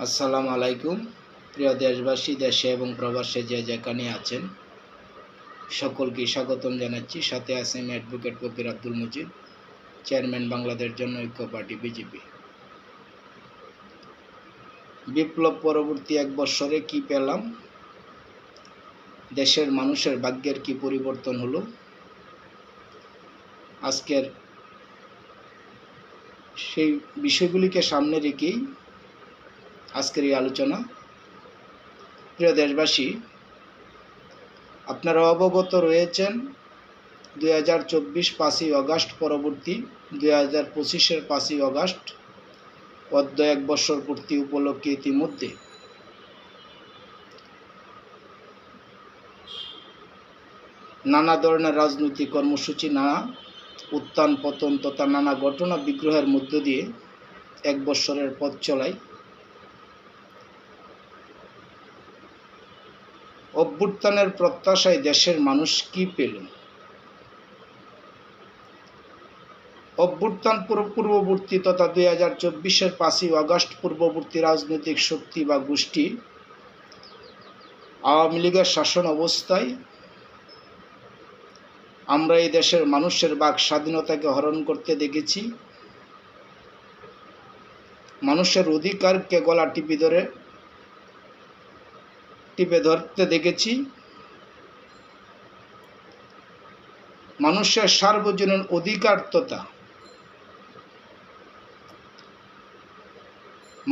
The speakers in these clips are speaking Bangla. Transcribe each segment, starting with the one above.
আসসালামু আলাইকুম। প্রিয় দেশবাসী, দেশে এবং প্রবাসে যে যেখানে আছেন সকলকে স্বাগতম জানাচ্ছি। সাথে আছেন advocate Fakir Abdul Majid, chairman Bangladesh Janaoikya party BJP. বিপ্লব পরবর্তী এক বৎসরে কি পেলাম, দেশের মানুষের ভাগ্যের কি পরিবর্তন হলো, আজকের সেই বিষয়গুলিকে সামনে রেখেই আজকের এই আলোচনা। প্রিয় দেশবাসী, আপনারা অবগত রয়েছেন 2024 5ই অগাস্ট পরবর্তী 2025-এর 5ই অগাস্ট অদ্য এক বছর পূর্তি উপলক্ষে ইতিমধ্যে নানা ধরনের রাজনৈতিক কর্মসূচি, নানা উত্থান পতন তথা নানা ঘটনা বিগ্রহের মধ্য দিয়ে এক বছরের পথ চলায়। অভ্যুত্থানের প্রত্যাশায় দেশের মানুষ কি পেল? অভ্যুত্থান পূর্ববর্তী তথা 2024-এর 5ই অগাস্ট পূর্ববর্তী রাজনৈতিক শক্তি বা গোষ্ঠী আওয়ামী লীগের শাসন অবস্থায় আমরা এই দেশের মানুষের বাক স্বাধীনতাকে হরণ করতে দেখেছি, মানুষের অধিকারকে গলা টিপে ধরতে দেখেছি, মানুষের সার্বজনীন অধিকার তথা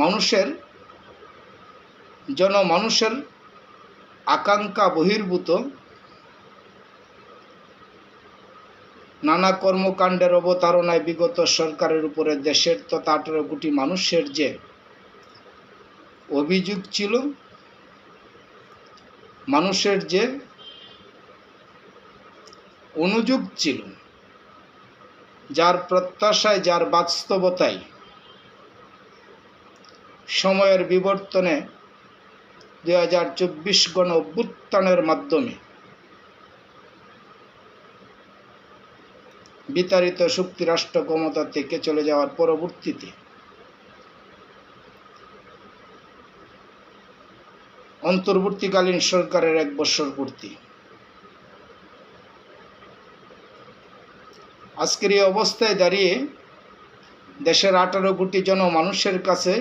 মানুষের আকাঙ্ক্ষা বহির্ভূত নানা কর্মকাণ্ডের অবতারণায় বিগত সরকারের উপরে দেশের তথা 18 কোটি মানুষের যে অভিযোগ ছিল, মানুষের যে অনুযোগ ছিল, যার প্রত্যাশায়, যার বাস্তবতায় সময়ের বিবর্তনে 2024 গণ অভ্যুত্থানের মাধ্যমে বিতাড়িত শক্তি রাষ্ট্র ক্ষমতা থেকে চলে যাওয়ার পরবর্তীতে অন্তর্বর্তীকালীন সরকারের এক বছর পূর্তি। আজকের এই অবস্থায় দাঁড়িয়ে দেশের 18 কোটি জনমানুষের কাছে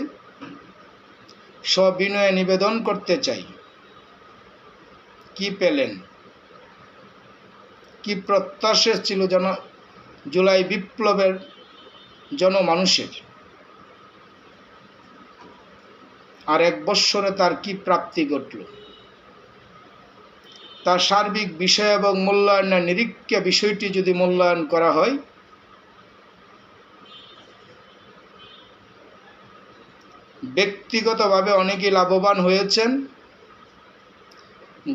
সবিনয়ে নিবেদন করতে চাই, কি পেলেন, কি প্রত্যাশা ছিল জুলাই বিপ্লবের জনমানুষের, আর এক বৎসরে তার কি প্রাপ্তি ঘটল, তার সার্বিক বিষয় এবং মূল্যায়নের নিরীক্ষে বিষয়টি যদি মূল্যায়ন করা হয়, ব্যক্তিগতভাবে অনেকেই লাভবান হয়েছেন,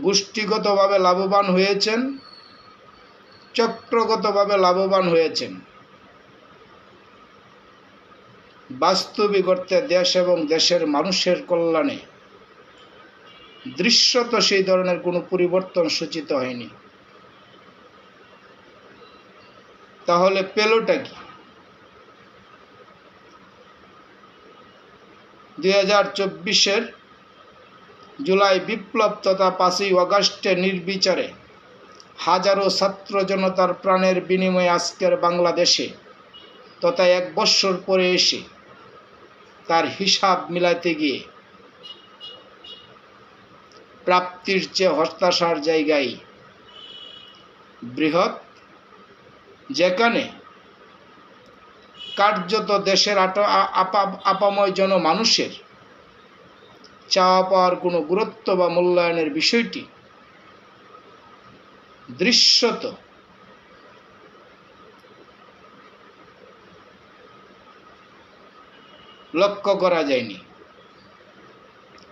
গোষ্ঠীগতভাবে লাভবান হয়েছেন, চক্রগতভাবে লাভবান হয়েছেন। বাস্তবিক অর্থে দেশ এবং দেশের মানুষের কল্যাণে দৃশ্যত সেই ধরনের কোনো পরিবর্তন সূচিত হয়নি। তাহলে পেলটা কি? 2024-এর জুলাই বিপ্লব তথা 5ই অগাস্টে নির্বিচারে হাজারো ছাত্র জনতার প্রাণের বিনিময়ে আজকের বাংলাদেশে তথা এক বৎসর পরে এসে তার হিসাব মিলাতে গিয়ে প্রাপ্তির চেয়ে হতাশার জায়গায় বৃহৎ, যেখানে কার্যত দেশের আপাময় জনমানুষের চাওয়া পাওয়ার কোনো গুরুত্ব বা মূল্যায়নের বিষয়টি দৃশ্যত লক্ষ্য করা যায়নি।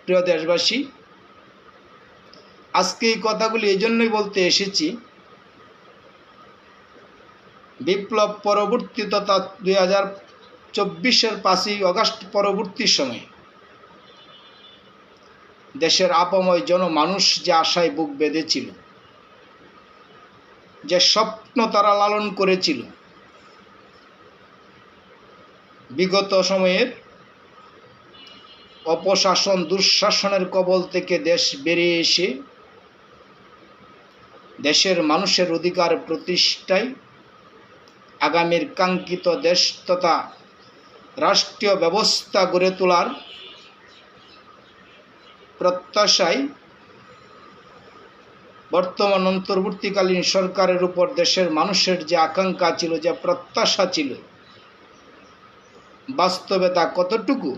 প্রিয় দেশবাসী, আজকে এই কথাগুলি এই জন্যই বলতে এসেছি, বিপ্লব পরবর্তী তথা 2024-এর 5ই অগাস্ট পরবর্তী সময়ে দেশের আপাময় জনমানুষ যে আশায় বুক বেঁধেছিল, যে স্বপ্ন তারা লালন করেছিল, বিগত সময়ের অপশাসন দুঃশাসনের কবল থেকে দেশ বেরিয়ে এসে দেশের মানুষের অধিকার প্রতিষ্ঠায় আগামীর কাঙ্ক্ষিত দেশ তথা রাষ্ট্রীয় ব্যবস্থা গড়ে তোলার প্রত্যাশায় বর্তমান অন্তর্বর্তীকালীন সরকারের উপর দেশের মানুষের যে আকাঙ্ক্ষা ছিল, যে প্রত্যাশা ছিল, বাস্তবে তা কতটুকু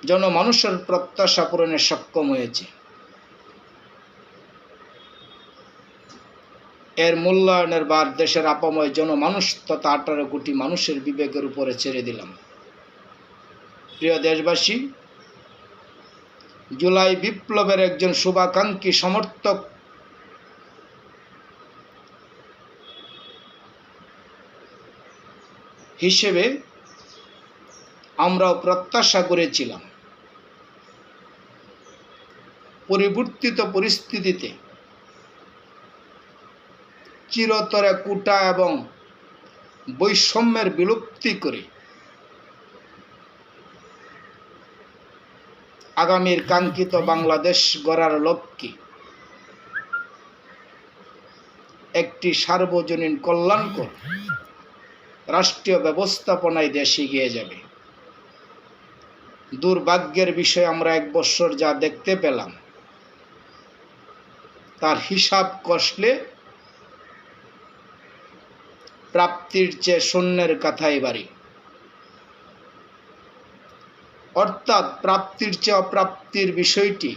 জনমানুষের প্রত্যাশা পূরণে সক্ষম হয়েছে, এর মূল্যায়নের ভার দেশের আপাময় জনমানুষ তথা 18 কোটি মানুষের বিবেকের উপরে ছেড়ে দিলাম। প্রিয় দেশবাসী, জুলাই বিপ্লবের একজন শুভাকাঙ্ক্ষী সমর্থক হিসেবে আমরাও প্রত্যাশা করেছিলাম পরিবর্তিত পরিস্থিতিতে চিরতরে কোটা এবং বৈষম্যের বিলুপ্তি করে আগামীর কাঙ্ক্ষিত বাংলাদেশ গড়ার লক্ষ্যে একটি সার্বজনীন কল্যাণকর রাষ্ট্রীয় ব্যবস্থাপনায় দেশ এগিয়ে যাবে। দুর্ভাগ্যের বিষয়, আমরা 1 বছর যা দেখতে পেলাম তার হিসাব কষলে প্রাপ্তির চেয়ে শূন্যের কথাই বাড়ি, অর্থাৎ প্রাপ্তির চেয়ে অপ্রাপ্তির বিষয়টি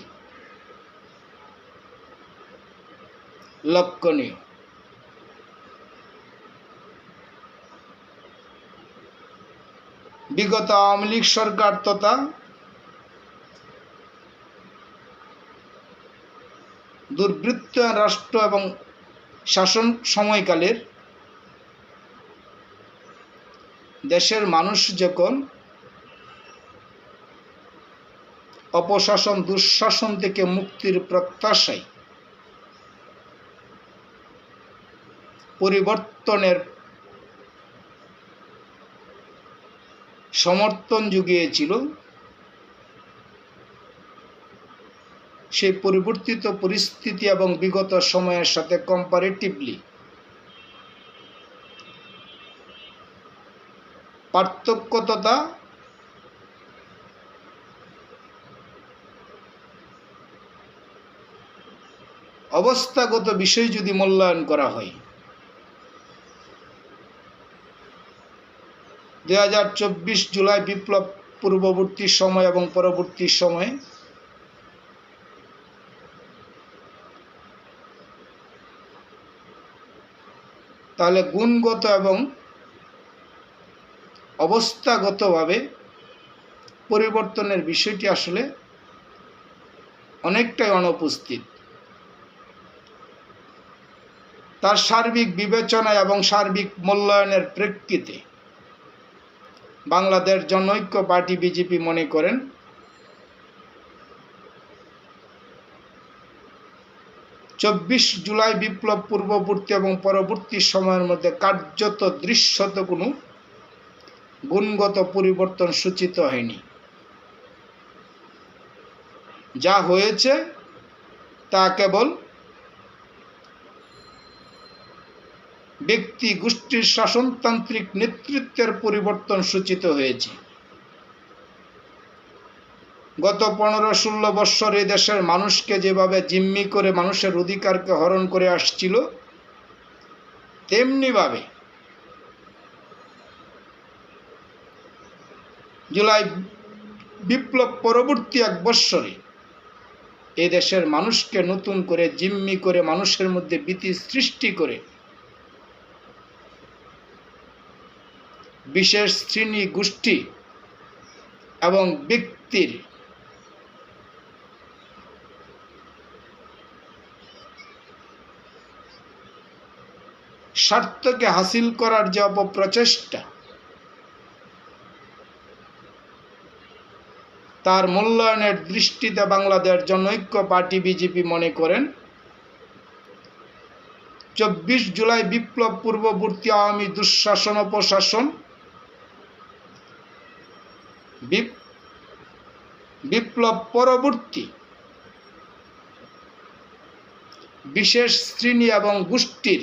লক্ষণীয়। বিগত আওয়ামী লীগ সরকার তথা দুর্বৃত্তায়ন রাষ্ট্র এবং শাসন সময়কালের দেশের মানুষ যখন অপশাসন দুঃশাসন থেকে মুক্তির প্রত্যাশায় পরিবর্তনের সমর্থন জুগিয়েছিল, সেই পরিবর্তিত পরিস্থিতি এবং বিগত সময়ের সাথে কম্পারেটিভলি পার্থক্য তথা অবস্থাগত বিষয় যদি মূল্যায়ন করা হয়, 2024 জুলাই বিপ্লব পূর্ববর্তী সময় এবং পরবর্তী সময়ে তাহলে গুণগত এবং অবস্থাগতভাবে পরিবর্তনের বিষয়টি আসলে অনেকটাই অনুপস্থিত। তার সার্বিক বিবেচনা এবং সার্বিক মূল্যায়নের প্রেক্ষিতে বাংলাদেশ জনৈক্য পার্টি বিজেপি মনে করেন 24 জুলাই বিপ্লব পূর্ববর্তী এবং পরবর্তী সময়ের মধ্যে কার্যত দৃশ্যত কোনো গুণগত পরিবর্তন সূচিত হয়নি। যা হয়েছে তা কেবল ব্যক্তি গোষ্ঠীর শাসনতান্ত্রিক নেতৃত্বের পরিবর্তন সূচিত হয়েছে। গত 15-16 বৎসর এই দেশের মানুষকে যেভাবে জিম্মি করে মানুষের অধিকারকে হরণ করে আসছিল, তেমনিভাবে জুলাই বিপ্লব পরবর্তী 1 বৎসরে এই দেশের মানুষকে নতুন করে জিম্মি করে মানুষের মধ্যে ভীতি সৃষ্টি করে বিশেষ শ্রেণী গোষ্ঠী এবং ব্যক্তির স্বার্থকে হাসিল করার যে অপপ্রচেষ্টা, তার মূল্যায়নের দৃষ্টিতে বাংলাদেশ জনৈক্য পার্টি বিজেপি মনে করেন 24 জুলাই বিপ্লব পূর্ববর্তী আওয়ামী দুঃশাসন অপশাসন বিপ্লব পরবর্তী বিশেষ শ্রেণী এবং গোষ্ঠীর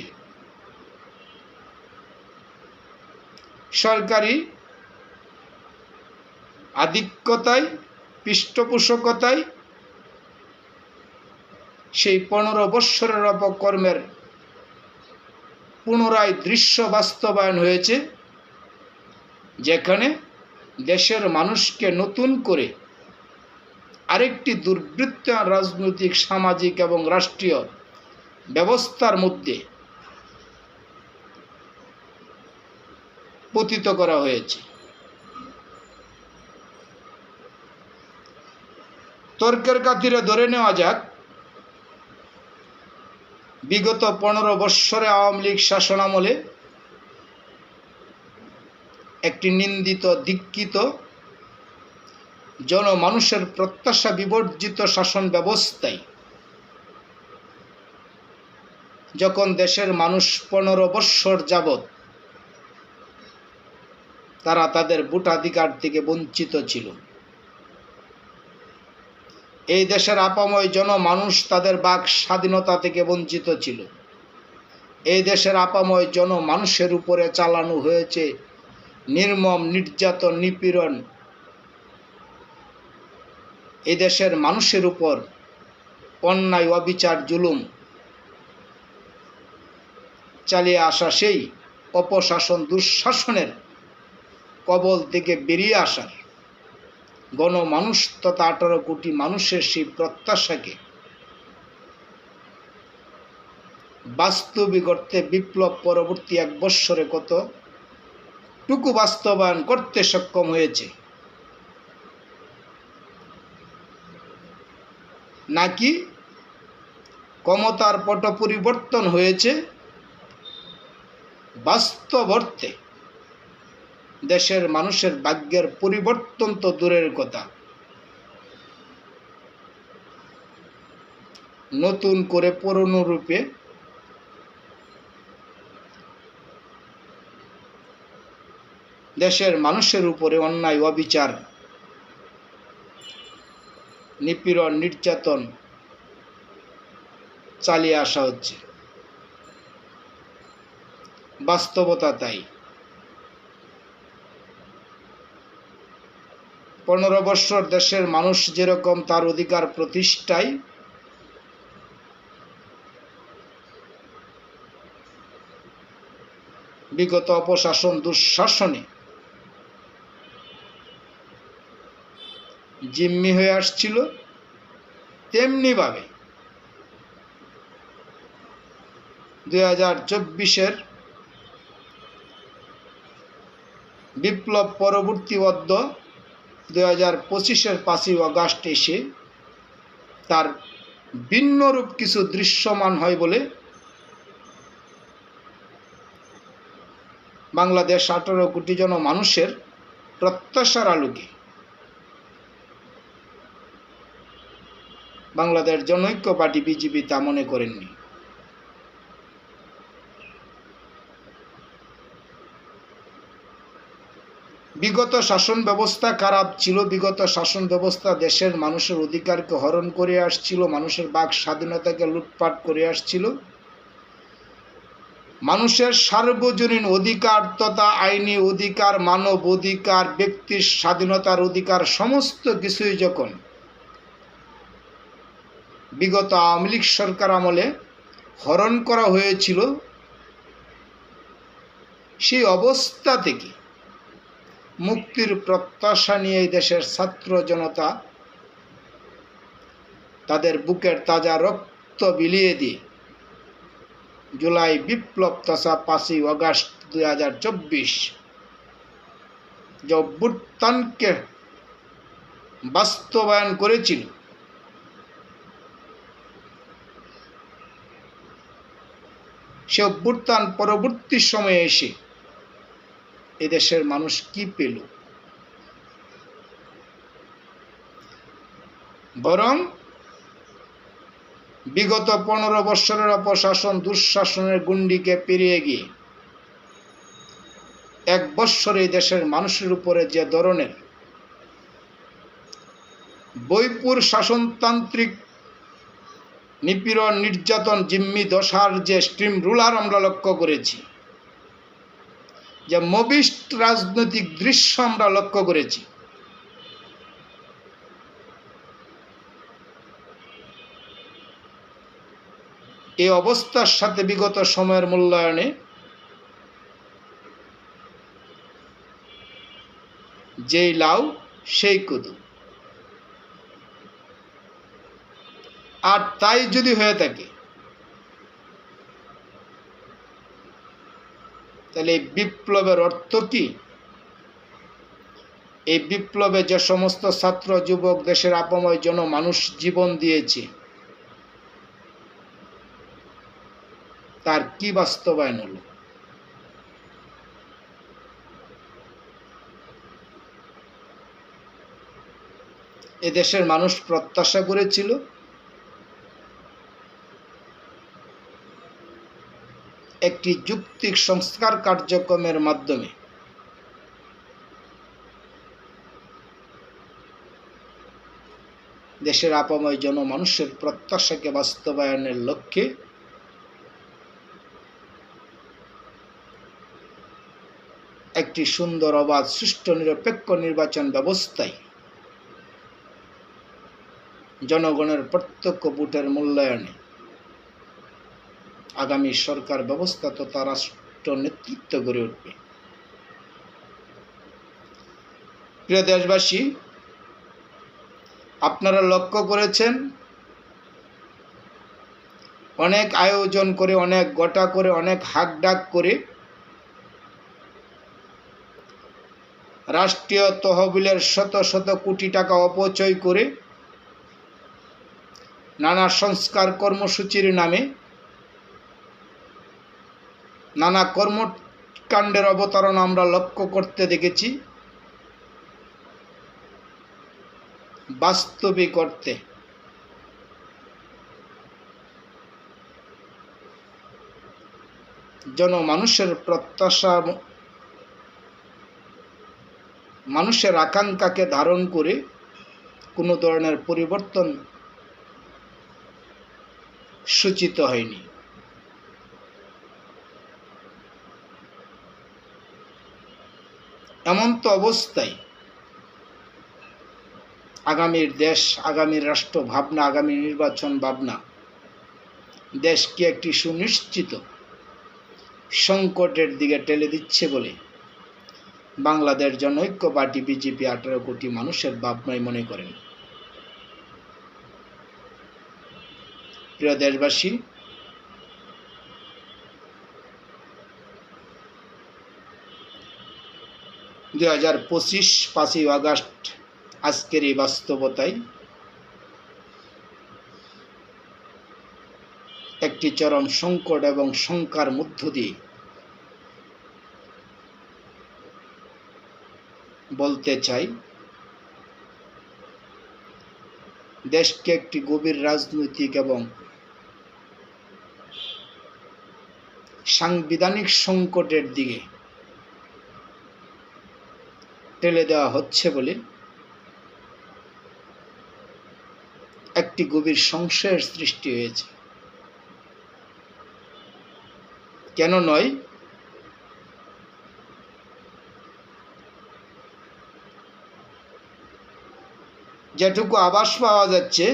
সরকারি আধিক্যতায় পৃষ্ঠপোষকতায় সেই 15 বৎসরের অপকর্মের পুনরায় দৃশ্য বাস্তবায়ন হয়েছে, যেখানে দেশের মানুষকে নতুন করে আরেকটি দুর্বৃত্ত রাজনৈতিক, সামাজিক এবং রাষ্ট্রীয় ব্যবস্থার মধ্যে পতিত করা হয়েছে। তর্কের খাতিরে ধরে নেওয়া যাক, বিগত 15 বৎসরে আওয়ামী লীগ শাসনামলে একটি নিন্দিত, ধিক্কৃত, জনমানুষের প্রত্যাশা বিবর্জিত শাসন ব্যবস্থায় যখন দেশের মানুষ 15 বৎসর যাবৎ তারা তাদের ভোটাধিকার থেকে বঞ্চিত ছিল, এই দেশের আপাময় জনমানুষ তাদের বাক স্বাধীনতা থেকে বঞ্চিত ছিল, এই দেশের আপাময় জনমানুষের উপরে চালানো হয়েছে নির্মম নির্যাতন, নিপীড়ন, এই দেশের মানুষের উপর অন্যায়, অবিচার, জুলুম চালিয়ে আসা সেই অপশাসন, দুঃশাসনের কবল থেকে বেরিয়ে আসার গণমানুষ তথা 18 কোটি মানুষের সেই প্রত্যাশাকে বাস্তবিক অর্থে বিপ্লব পরবর্তী 1 বৎসরে কতটুকু বাস্তবায়ন করতে সক্ষম হয়েছে, নাকি ক্ষমতার পট পরিবর্তন হয়েছে, বাস্তব অর্থে দেশের মানুষের ভাগ্যের পরিবর্তন তো দূরের কথা, নতুন করে পুরনো রূপে দেশের মানুষের উপরে অন্যায়, অবিচার, নিপীড়ন, নির্যাতন চালিয়ে আসা হচ্ছে। বাস্তবতা তাই। 15 বৎসর দেশের মানুষ যেরকম তার অধিকার প্রতিষ্ঠায় বিগত অপশাসন, দুঃশাসনে জিম্মি হয়ে আসছিল, তেমনিভাবে 2024-এর বিপ্লব পরবর্তী 2025-এর 5ই অগাস্ট এসে তার ভিন্ন রূপ কিছু দৃশ্যমান হয় বলে বাংলাদেশ 18 কোটি মানুষের প্রত্যাশার আলোকে বাংলাদেশ জনৈক্য পার্টি বিজেপি তা মনে করেননি। বিগত শাসন ব্যবস্থা খারাপ ছিল, বিগত শাসন ব্যবস্থা দেশের মানুষের অধিকারকে হরণ করে আসছিল, মানুষের বাক স্বাধীনতাকে লুটপাট করে আসছিল, মানুষের সার্বজনীন অধিকার তথা আইনি অধিকার, মানব অধিকার, ব্যক্তির স্বাধীনতার অধিকার সমস্ত কিছুই যখন বিগত আওয়ামী লীগ সরকার আমলে হরণ করা হয়েছিল, সেই অবস্থা থেকে মুক্তির প্রত্যাশা নিয়ে এই দেশের ছাত্র জনতা তাদের বুকের তাজা রক্ত বিলিয়ে দিয়ে জুলাই বিপ্লব তথা 5ই অগাস্ট 2024 যে অভ্যুত্থানকে বাস্তবায়ন করেছিল, সে অভ্যুত্থান পরবর্তী সময়ে এসে এদেশের মানুষ কি পেল? বরং বিগত 15 বৎসরের অপশাসন, দুঃশাসনের গুন্ডিকে পেরিয়ে গিয়ে 1 বৎসরে দেশের মানুষের উপরে যে ধরনের বইপুর শাসনতান্ত্রিক নিপীড়ন, নির্যাতন, জিম্মি দশার যে স্ট্রিম রুলার আমরা লক্ষ্য করেছি, যে মবিস্ট রাজনৈতিক দৃশ্য আমরা লক্ষ্য করেছি, এই অবস্থার সাথে বিগত সময়ের মূল্যায়নে যেই লাউ সেই কদু। আর তাই যদি হয়ে থাকে, তাহলে এই বিপ্লবের অর্থ কি? এই বিপ্লবে যে সমস্ত ছাত্র যুবক, দেশের আপাময় জনমানুষ জীবন দিয়েছে, তার কি বাস্তবায়ন হলো? এদেশের মানুষ প্রত্যাশা করেছিল একটি যুক্তিক সংস্কার কার্যক্রমের মাধ্যমে দেশের আপাময় জনমানুষের প্রত্যাশাকে বাস্তবায়নের লক্ষ্যে একটি সুন্দর, অবাধ, সুষ্ঠু, নিরপেক্ষ নির্বাচন ব্যবস্থায় জনগণের প্রত্যক্ষ ভোটের মূল্যায়নে আগামী সরকার ব্যবস্থা তথা রাষ্ট্র নেতৃত্ব গড়ে উঠবে। প্রিয় দেশবাসী, আপনারা লক্ষ্য করেছেন, অনেক আয়োজন করে, অনেক গোটা করে, অনেক হাকডাক করে রাষ্ট্রীয় তহবিলের শত শত কোটি টাকা অপচয় করে নানা সংস্কার কর্মসূচির নামে নানা কর্মকাণ্ডের অবতারণা আমরা লক্ষ্য করতে দেখেছি। বাস্তবিক অর্থে জনমানুষের প্রত্যাশা, মানুষের আকাঙ্ক্ষাকে ধারণ করে কোনো ধরনের পরিবর্তন সূচিত হয়নি। এমন তো অবস্থায় আগামীর দেশ, আগামীর রাষ্ট্র ভাবনা, আগামী নির্বাচন ভাবনা দেশকে একটি সুনিশ্চিত সংকটের দিকে ঠেলে দিচ্ছে বলে বাংলাদেশ জনৈক্য পার্টি বিজেপি 18 কোটি মানুষের ভাবনাই মনে করেন। প্রিয় দেশবাসী, দুই 5ই আগস্ট আজকের এই বাস্তবতায় একটি চরম সংকট এবং শঙ্কার মধ্য দিয়ে বলতে চাই, দেশকে একটি গভীর রাজনৈতিক এবং সাংবিধানিক সংকটের দিকে ঠেলে দেওয়া হচ্ছে বলে একটি গভীর সংশয়ের সৃষ্টি হয়েছে। কেন নয়? যেটুকু আভাস পাওয়া যাচ্ছে,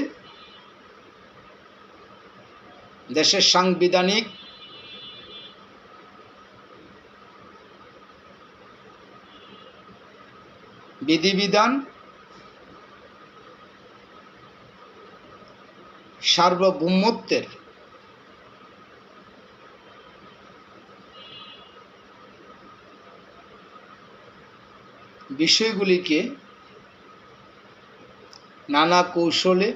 দেশের সাংবিধানিক বিধিবিধান, সার্বভৌমত্বের বিষয়গুলিকে নানা কৌশলে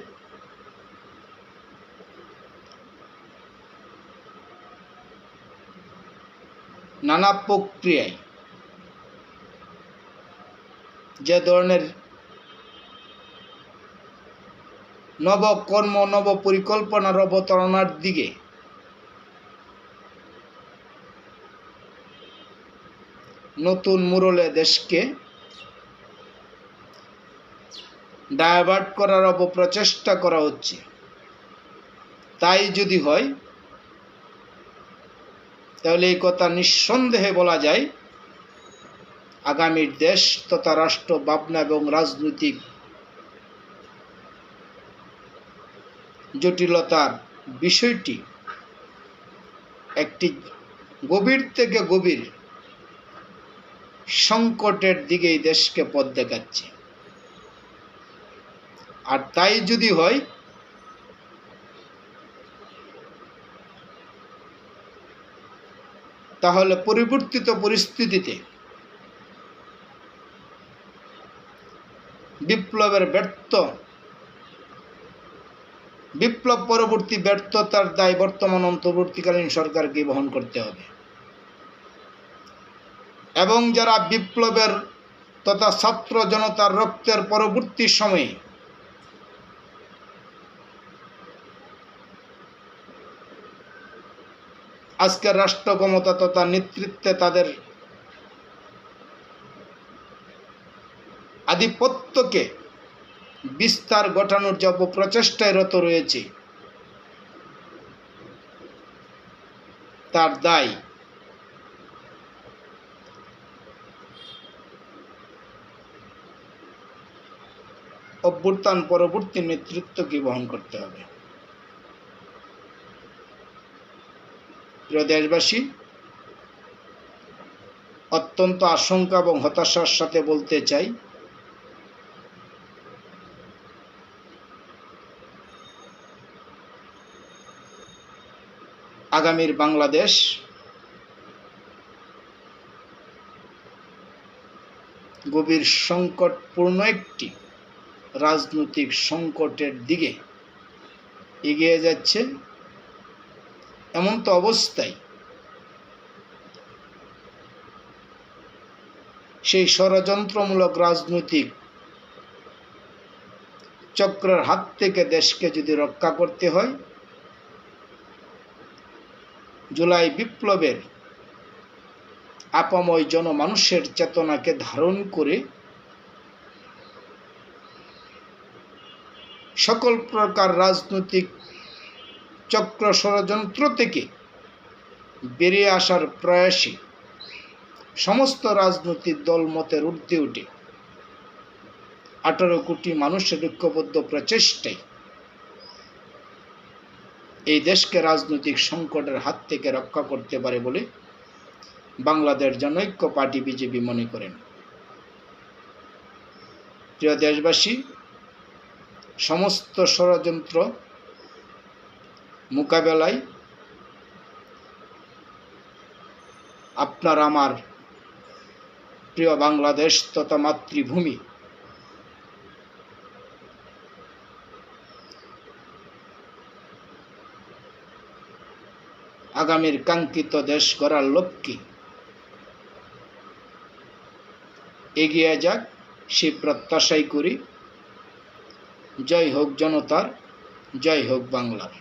নানা প্রক্রিয়ায় যে ধরনের নবকর্ম, নব পরিকল্পনার অবতারণার দিকে নতুন মোড়লে দেশকে ডাইভার্ট করার অপপ্রচেষ্টা করা হচ্ছে। তাই যদি হয় তাহলে এই কথা নিঃসন্দেহে বলা যায়, আগামীর দেশ তথা রাষ্ট্র ভাবনা এবং রাজনৈতিক জটিলতার বিষয়টি একটি গভীর থেকে গভীর সংকটের দিকেই দেশকে পথ দেখাচ্ছে। আর তাই যদি হয় তাহলে পরিবর্তিত পরিস্থিতিতে বিপ্লব পরবর্তী ব্যর্থতার দায় বর্তমান অন্তর্বর্তীকালীন সরকারকে বহন করতে হবে। এবং যারা বিপ্লবের তথা ছাত্র জনতার রক্তের পরবর্তী সময়ে আজকের রাষ্ট্র ক্ষমতা তথা নেতৃত্বে তাদের আধিপত্যকে বিস্তার ঘটানোর যে অপপ্রচেষ্টায় রত রয়েছে, তার দায় অভ্যুত্থান পরবর্তী নেতৃত্বকে বহন করতে হবে। প্রিয় দেশবাসী, অত্যন্ত আশঙ্কা এবং হতাশার সাথে বলতে চাই, আগামীর বাংলাদেশ গভীর সংকটপূর্ণ একটি রাজনৈতিক সংকটের দিকে এগিয়ে যাচ্ছে। এমন তো অবস্থায় সেই ষড়যন্ত্রমূলক রাজনৈতিক চক্রের হাত থেকে দেশকে যদি রক্ষা করতে হয়, জুলাই বিপ্লবের আপাময় জনমানুষের চেতনাকে ধারণ করে সকল প্রকার রাজনৈতিক চক্র ষড়যন্ত্র থেকে বেরিয়ে আসার প্রয়াসে সমস্ত রাজনৈতিক দল মতের ঊর্ধ্বে উঠে 18 কোটি মানুষের ঐক্যবদ্ধ প্রচেষ্টায় এই দেশকে রাজনৈতিক সংকটের হাত থেকে রক্ষা করতে পারে বলে বাংলাদেশ জনৈক্য পার্টি বিজেপি মনে করেন। প্রিয় দেশবাসী, সমস্ত ষড়যন্ত্র মোকাবেলায় আপনার আমার প্রিয় বাংলাদেশ তথা মাতৃভূমি আগামীর কাঙ্ক্ষিত দেশ গড়ার লক্ষ্যে এগিয়ে যাক, সে প্রত্যাশাই করি। জয় হোক জনতার, জয় হোক বাংলার।